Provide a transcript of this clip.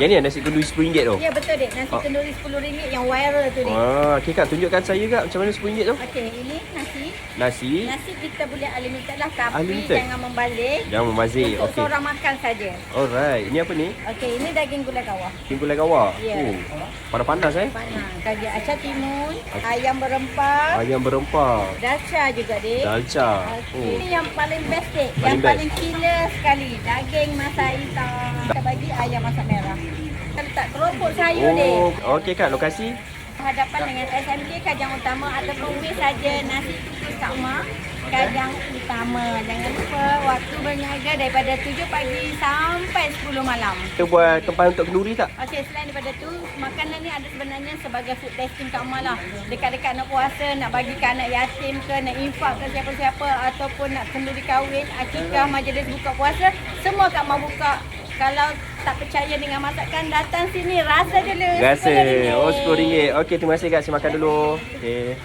Yang ni nasi kenduri RM10 tu? Ya betul dek, nasi kenduri RM10 yang viral tu dek. Okey Kak, tunjukkan saya Kak macam mana RM10 tu. Okey, ini nasi. Nasi. Nasi kita boleh unlimited lah, tapi Unlimited? jangan membalik. Jangan membazir. Untuk Okey. seorang makan saja. Alright. Ini apa ni? Okey, ini daging gulai kawah. Gulai kawah. Ya. Panas-panas Panas. Kaji acar timun, ayam berempah, Ayam berempah. dalca juga dek. Dalca. Okey. Ini yang paling best dek, Paling yang best. paling killer sekali. Daging masak hitam. Kita bagi ayam masak merah. Kita letak keropok sayur dek. Okey Kak, lokasi? Hadapan dengan SMK Kajang Utama ataupun weh saja nasi kukus Kak Ma Kajang Utama. Jangan lupa waktu berniaga daripada 7 pagi sampai 10 malam. Kita buat tempat untuk kenduri tak? Okey, selain daripada tu, makanan ni ada sebenarnya sebagai food testing Kak Ma lah. Dekat-dekat nak puasa, nak bagi ke anak yatim ke, nak infak ke siapa-siapa ataupun nak kenduri kahwin, akikah, majlis buka puasa, semua Kak Ma buka. Kalau tak percaya dengan masakan, datang sini rasa dulu. Rasa. RM10. Oh, RM10. Okey, terima kasih Kak. Saya makan dulu. Okey.